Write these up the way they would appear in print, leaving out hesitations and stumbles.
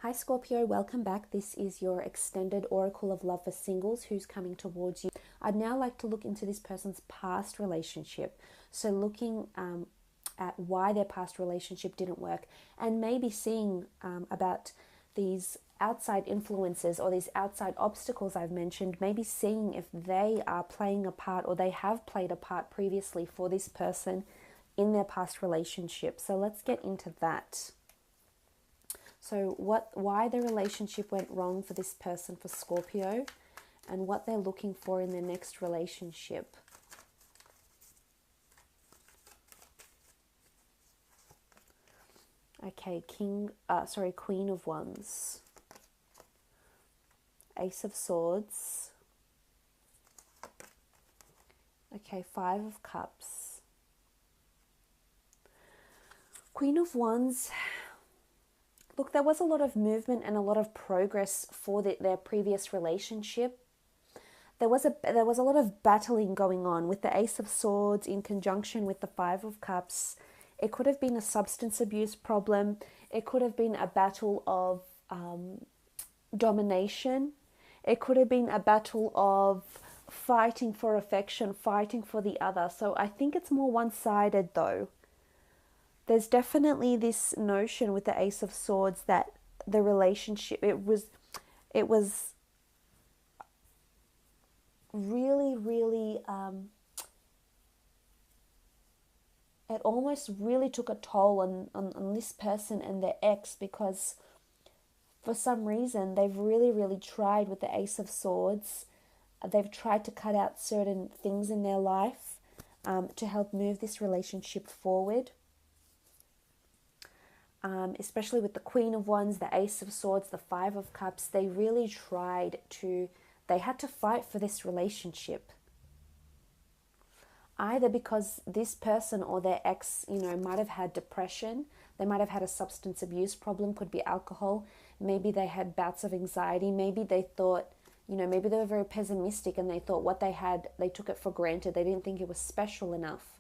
Hi Scorpio, welcome back. This is your extended oracle of love for singles who's coming towards you. I'd now like to look into this person's past relationship. So looking at why their past relationship didn't work and maybe seeing about these outside influences or these outside obstacles I've mentioned, maybe seeing if they are playing a part or they have played a part previously for this person in their past relationship. So let's get into that. So why the relationship went wrong for this person, for Scorpio, and what they're looking for in their next relationship. Okay, Queen of Wands, Ace of Swords, okay, Five of Cups, Queen of Wands. Look, there was a lot of movement and a lot of progress for their previous relationship. There was a lot of battling going on with the Ace of Swords in conjunction with the Five of Cups. It could have been a substance abuse problem. It could have been a battle of domination. It could have been a battle of fighting for affection, fighting for the other. So I think it's more one-sided though. There's definitely this notion with the Ace of Swords that the relationship, it was really, it almost really took a toll on this person and their ex, because for some reason they've really tried with the Ace of Swords. They've tried to cut out certain things in their life to help move this relationship forward. Especially with the Queen of Wands, the Ace of Swords, the Five of Cups, they had to fight for this relationship. Either because this person or their ex, might have had depression, they might have had a substance abuse problem, could be alcohol, maybe they had bouts of anxiety, maybe they thought, maybe they were very pessimistic and they thought what they had, they took it for granted, they didn't think it was special enough.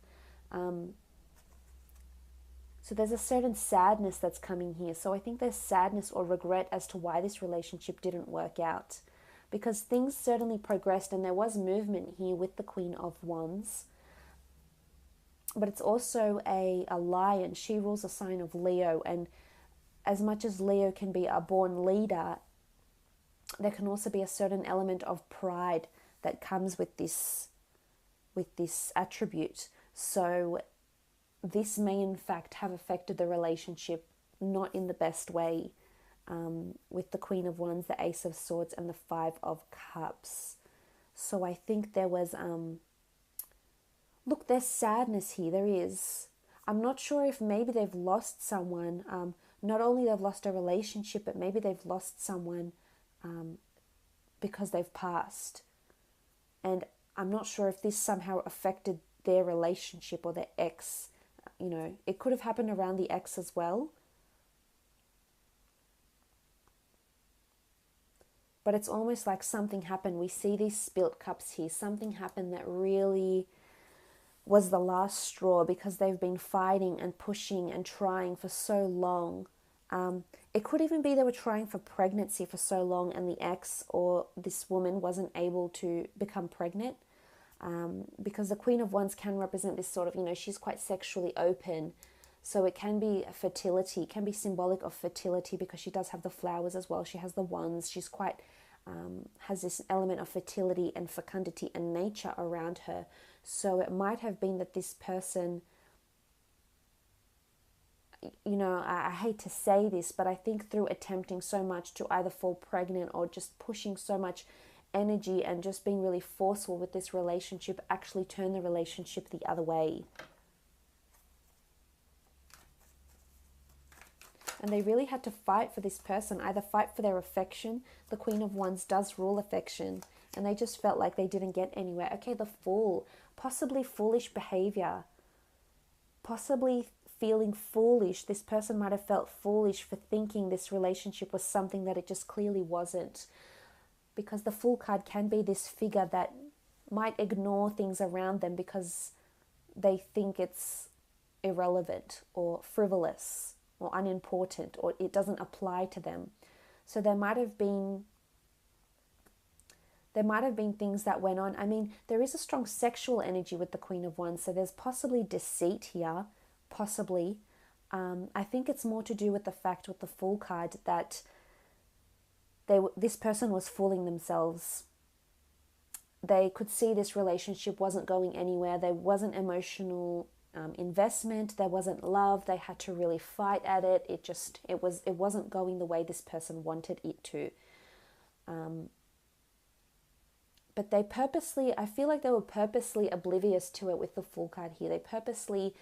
So there's a certain sadness that's coming here. So I think there's sadness or regret as to why this relationship didn't work out. Because things certainly progressed and there was movement here with the Queen of Wands. But it's also a lion. She rules a sign of Leo. And as much as Leo can be a born leader, there can also be a certain element of pride that comes with this attribute. So this may in fact have affected the relationship not in the best way, with the Queen of Wands, the Ace of Swords, and the Five of Cups. So I think there was, look, there's sadness here, there is. I'm not sure if maybe they've lost someone, not only they've lost a relationship, but maybe they've lost someone because they've passed. And I'm not sure if this somehow affected their relationship or their ex. It could have happened around the ex as well. But it's almost like something happened. We see these spilt cups here. Something happened that really was the last straw, because they've been fighting and pushing and trying for so long. It could even be they were trying for pregnancy for so long and the ex or this woman wasn't able to become pregnant. Because the Queen of Wands can represent this sort of, she's quite sexually open. So it can be fertility, it can be symbolic of fertility, because she does have the flowers as well. She has the wands. She's quite, has this element of fertility and fecundity and nature around her. So it might have been that this person, I hate to say this, but I think through attempting so much to either fall pregnant or just pushing so much energy and just being really forceful with this relationship, actually turn the relationship the other way. And they really had to fight for this person, either fight for their affection. The Queen of Wands does rule affection, and they just felt like they didn't get anywhere. Okay, the Fool, possibly foolish behavior, possibly feeling foolish. This person might have felt foolish for thinking this relationship was something that it just clearly wasn't. Because the Fool card can be this figure that might ignore things around them because they think it's irrelevant or frivolous or unimportant, or it doesn't apply to them. So there might have been things that went on. I mean, there is a strong sexual energy with the Queen of Wands, so there's possibly deceit here, possibly. I think it's more to do with the fact with the Fool card that this person was fooling themselves. They could see this relationship wasn't going anywhere. There wasn't emotional investment. There wasn't love. They had to really fight at it. It wasn't going the way this person wanted it to. But I feel like they were purposely oblivious to it with the Fool card here. They purposely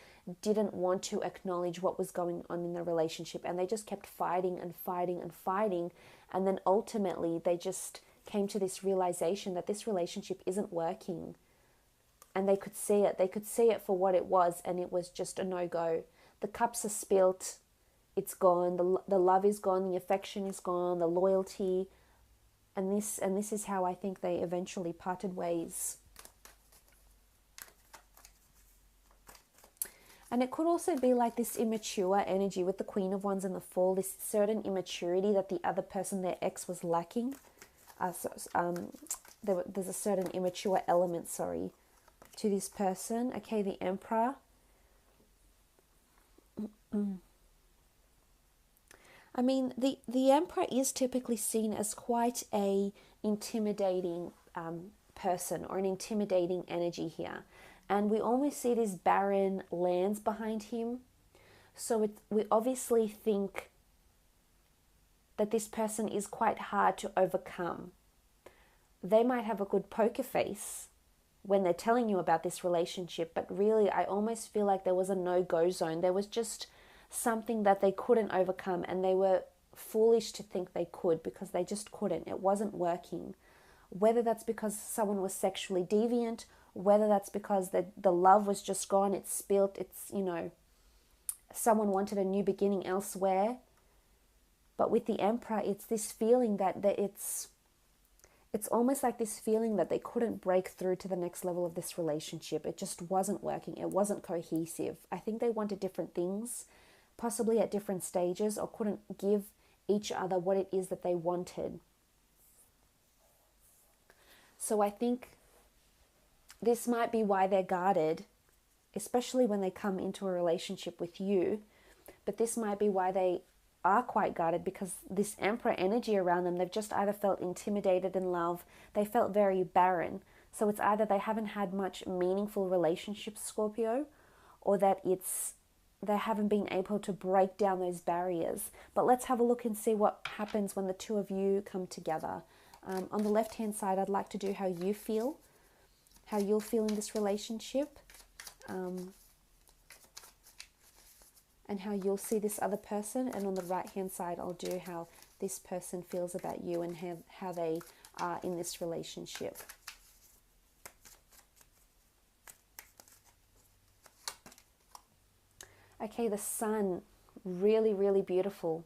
didn't want to acknowledge what was going on in the relationship, and they just kept fighting and fighting and fighting. And then ultimately they just came to this realization that this relationship isn't working. And they could see it. They could see it for what it was, and it was just a no-go. The cups are spilt. It's gone. The love is gone. The affection is gone. The loyalty. And this is how I think they eventually parted ways. And it could also be like this immature energy with the Queen of Wands and the Fool, this certain immaturity that the other person, their ex, was lacking. There's a certain immature element, to this person. Okay, the Emperor. I mean, the Emperor is typically seen as quite a intimidating person, or an intimidating energy here. And we almost see these barren lands behind him. So we obviously think that this person is quite hard to overcome. They might have a good poker face when they're telling you about this relationship, but really I almost feel like there was a no-go zone. There was just something that they couldn't overcome, and they were foolish to think they could, because they just couldn't. It wasn't working. Whether that's because someone was sexually deviant, whether that's because the love was just gone, it's spilt, someone wanted a new beginning elsewhere. But with the Emperor, it's this feeling that it's almost like this feeling that they couldn't break through to the next level of this relationship. It just wasn't working. It wasn't cohesive. I think they wanted different things, possibly at different stages, or couldn't give each other what it is that they wanted. So I think this might be why they're guarded, especially when they come into a relationship with you. But this might be why they are quite guarded, because this Emperor energy around them, they've just either felt intimidated in love, they felt very barren. So it's either they haven't had much meaningful relationships, Scorpio, or that they haven't been able to break down those barriers. But let's have a look and see what happens when the two of you come together. On the left-hand side, I'd like to do how you feel, how you'll feel in this relationship, and how you'll see this other person. And on the right-hand side, I'll do how this person feels about you and how they are in this relationship. Okay, the Sun, really, really beautiful.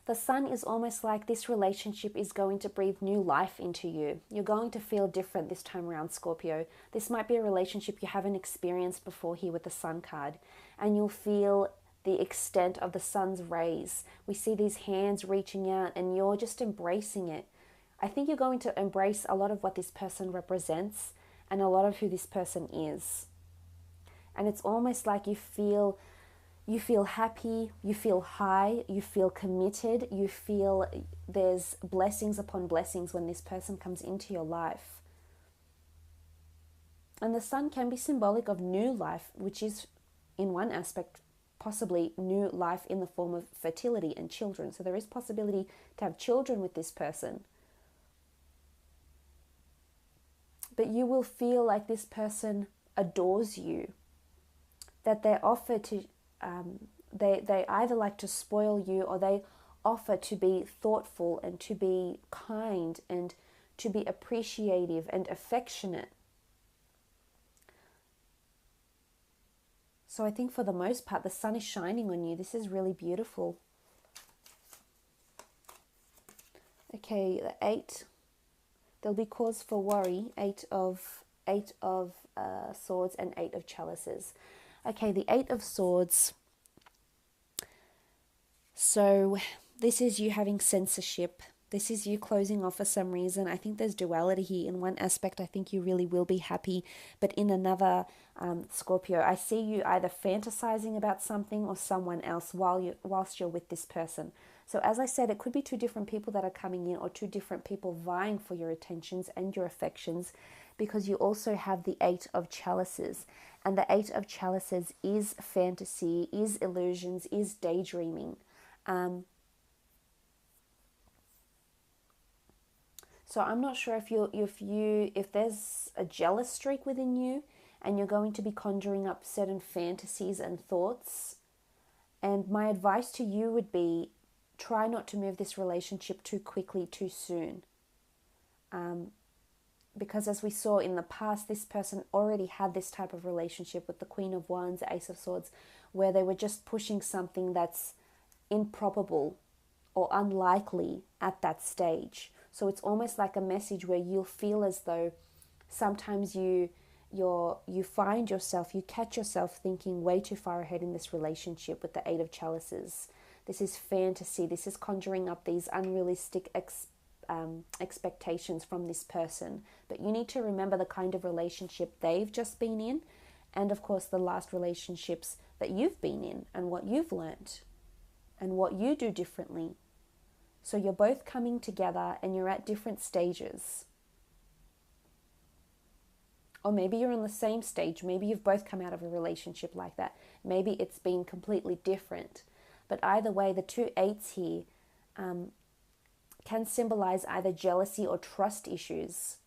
The Sun is almost like this relationship is going to breathe new life into you. You're going to feel different this time around, Scorpio. This might be a relationship you haven't experienced before here with the Sun card. And you'll feel the extent of the Sun's rays. We see these hands reaching out, and you're just embracing it. I think you're going to embrace a lot of what this person represents and a lot of who this person is. And it's almost like you feel happy, you feel high, you feel committed, you feel there's blessings upon blessings when this person comes into your life. And the Sun can be symbolic of new life, which is in one aspect possibly new life in the form of fertility and children. So there is possibility to have children with this person. But you will feel like this person adores you, that they offer to they either like to spoil you, or they offer to be thoughtful and to be kind and to be appreciative and affectionate. So I think for the most part, the Sun is shining on you. This is really beautiful. Okay, the 8. There'll be cause for worry. 8 of Swords and 8 of Chalices. Okay, the 8 of Swords. So This is you having censorship. This is you closing off for some reason. I think there's duality here. In one aspect, I think you really will be happy. But in another, Scorpio, I see you either fantasizing about something or someone else whilst you're with this person. So as I said, it could be two different people that are coming in, or two different people vying for your attentions and your affections, because you also have the Eight of Chalices. And the Eight of Chalices is fantasy, is illusions, is daydreaming. So I'm not sure if there's a jealous streak within you, and you're going to be conjuring up certain fantasies and thoughts. And my advice to you would be, try not to move this relationship too quickly, too soon. Because as we saw in the past, this person already had this type of relationship with the Queen of Wands, Ace of Swords, where they were just pushing something that's improbable or unlikely at that stage. So it's almost like a message where you'll feel as though sometimes you find yourself, you catch yourself thinking way too far ahead in this relationship with the Eight of Chalices. This is fantasy. This is conjuring up these unrealistic expectations from this person. But you need to remember the kind of relationship they've just been in, and of course the last relationships that you've been in, and what you've learnt and what you do differently. So you're both coming together and you're at different stages. Or maybe you're on the same stage. Maybe you've both come out of a relationship like that. Maybe it's been completely different. But either way, the two eights here can symbolize either jealousy or trust issues.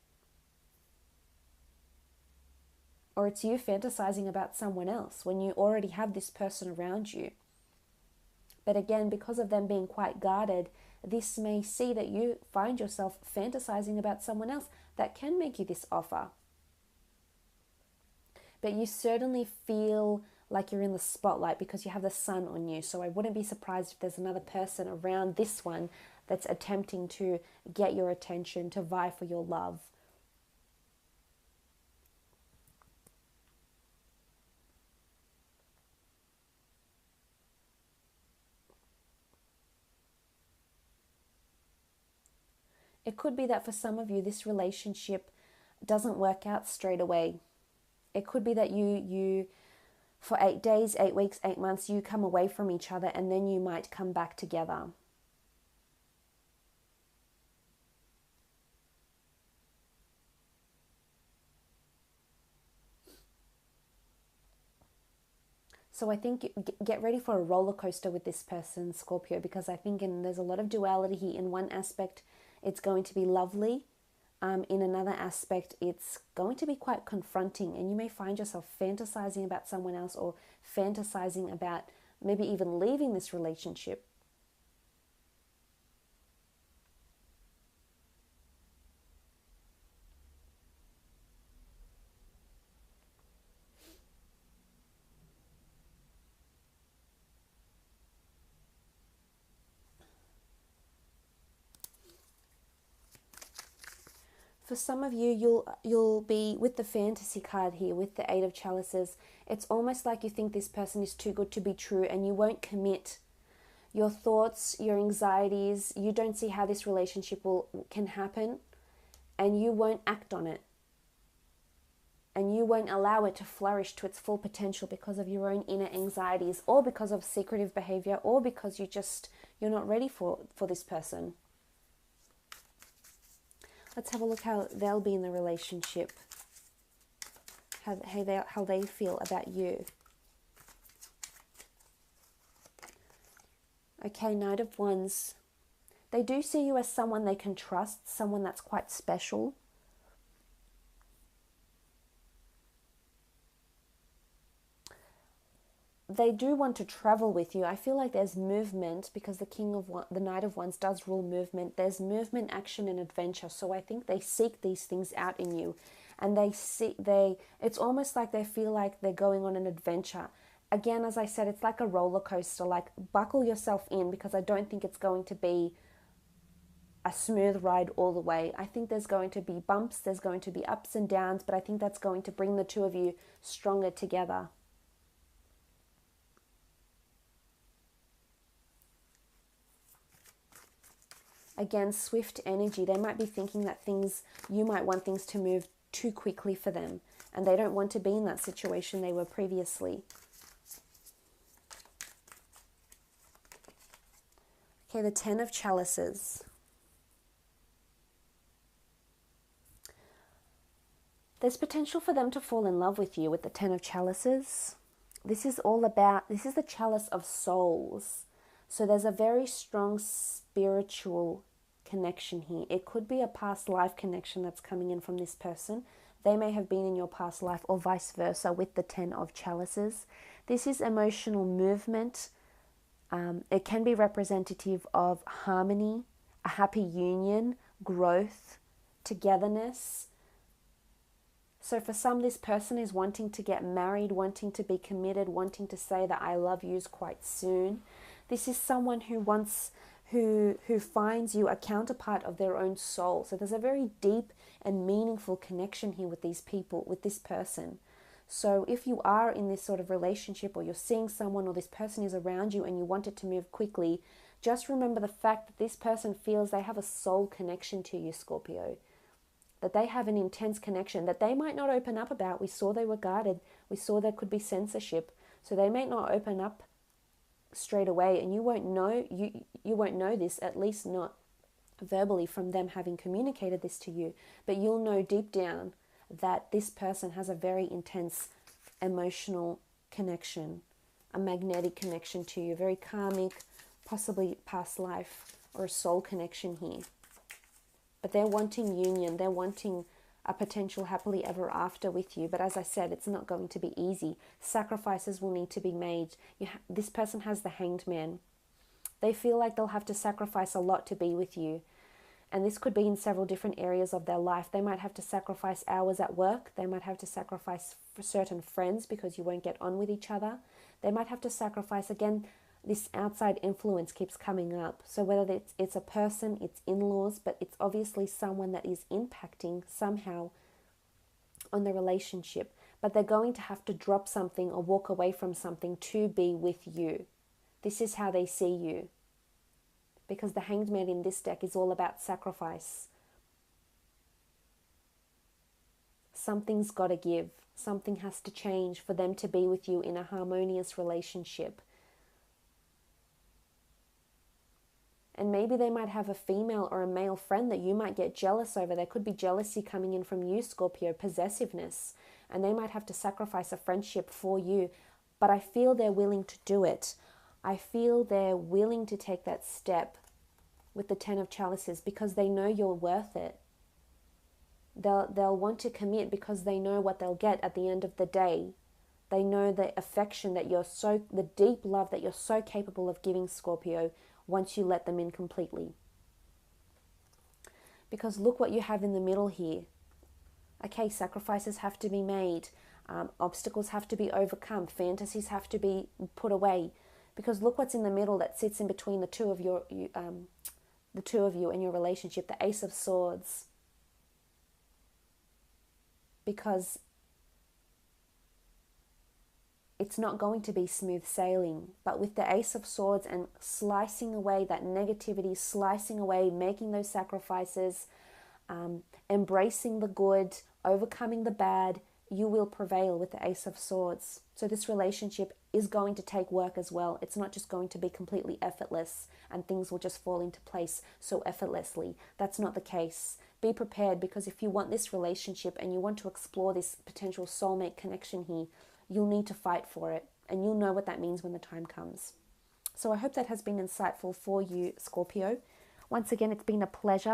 Or it's you fantasizing about someone else when you already have this person around you. But again, because of them being quite guarded, this may see that you find yourself fantasizing about someone else that can make you this offer. But you certainly feel like you're in the spotlight because you have the sun on you. So I wouldn't be surprised if there's another person around this one that's attempting to get your attention, to vie for your love. It could be that for some of you, this relationship doesn't work out straight away. It could be that you for 8 days, 8 weeks, 8 months, you come away from each other and then you might come back together. So I think get ready for a roller coaster with this person, Scorpio, because I think there's a lot of duality here. In one aspect, it's going to be lovely. In another aspect, it's going to be quite confronting, and you may find yourself fantasizing about someone else, or fantasizing about maybe even leaving this relationship. For some of you, you'll be with the fantasy card here, with the Eight of Chalices. It's almost like you think this person is too good to be true, and you won't commit. Your thoughts, your anxieties, you don't see how this relationship can happen, and you won't act on it. And you won't allow it to flourish to its full potential because of your own inner anxieties, or because of secretive behavior, or because you're not ready for this person. Let's have a look how they'll be in the relationship, how they feel about you. Okay, Knight of Wands. They do see you as someone they can trust, someone that's quite special. They do want to travel with you. I feel like there's movement because the Knight of Wands does rule movement. There's movement, action, and adventure. So I think they seek these things out in you, and it's almost like they feel like they're going on an adventure. Again, as I said, it's like a roller coaster. Like, buckle yourself in, because I don't think it's going to be a smooth ride all the way. I think there's going to be bumps, there's going to be ups and downs, but I think that's going to bring the two of you stronger together. Again, swift energy. They might be thinking that you might want things to move too quickly for them, and they don't want to be in that situation they were previously. Okay, the Ten of Chalices. There's potential for them to fall in love with you with the Ten of Chalices. This is the chalice of souls. So there's a very strong spiritual connection here. It could be a past life connection that's coming in from this person. They may have been in your past life, or vice versa with the Ten of Chalices. This is emotional movement. It can be representative of harmony, a happy union, growth, togetherness. So for some, this person is wanting to get married, wanting to be committed, wanting to say that I love yous quite soon. This is someone who finds you a counterpart of their own soul. So there's a very deep and meaningful connection here with these people, with this person. So if you are in this sort of relationship, or you're seeing someone, or this person is around you and you want it to move quickly, just remember the fact that this person feels they have a soul connection to you, Scorpio. That they have an intense connection that they might not open up about. We saw they were guarded. We saw there could be censorship. So they may not open up straight away, and you won't know this, at least not verbally from them having communicated this to you, but you'll know deep down that this person has a very intense emotional connection, a magnetic connection to you, very karmic, possibly past life or a soul connection here. But they're wanting union, they're wanting a potential happily ever after with you. But as I said, it's not going to be easy. Sacrifices will need to be made. This person has the Hanged Man. They feel like they'll have to sacrifice a lot to be with you. And this could be in several different areas of their life. They might have to sacrifice hours at work. They might have to sacrifice for certain friends because you won't get on with each other. They might have to sacrifice, again, this outside influence keeps coming up. So whether it's a person, it's in-laws, but it's obviously someone that is impacting somehow on the relationship. But they're going to have to drop something or walk away from something to be with you. This is how they see you. Because the Hanged Man in this deck is all about sacrifice. Something's got to give. Something has to change for them to be with you in a harmonious relationship. And maybe they might have a female or a male friend that you might get jealous over. There could be jealousy coming in from you, Scorpio, possessiveness. And they might have to sacrifice a friendship for you. But I feel they're willing to do it. I feel they're willing to take that step with the Ten of Chalices because they know you're worth it. They'll want to commit because they know what they'll get at the end of the day. They know the affection that the deep love that you're so capable of giving, Scorpio, once you let them in completely. Because look what you have in the middle here. Okay, sacrifices have to be made. Obstacles have to be overcome. Fantasies have to be put away. Because look what's in the middle that sits in between the two of you and your relationship, the Ace of Swords. Because it's not going to be smooth sailing. But with the Ace of Swords and slicing away that negativity, slicing away, making those sacrifices, embracing the good, overcoming the bad, you will prevail with the Ace of Swords. So this relationship is going to take work as well. It's not just going to be completely effortless and things will just fall into place so effortlessly. That's not the case. Be prepared, because if you want this relationship and you want to explore this potential soulmate connection here, you'll need to fight for it, and you'll know what that means when the time comes. So I hope that has been insightful for you, Scorpio. Once again, it's been a pleasure.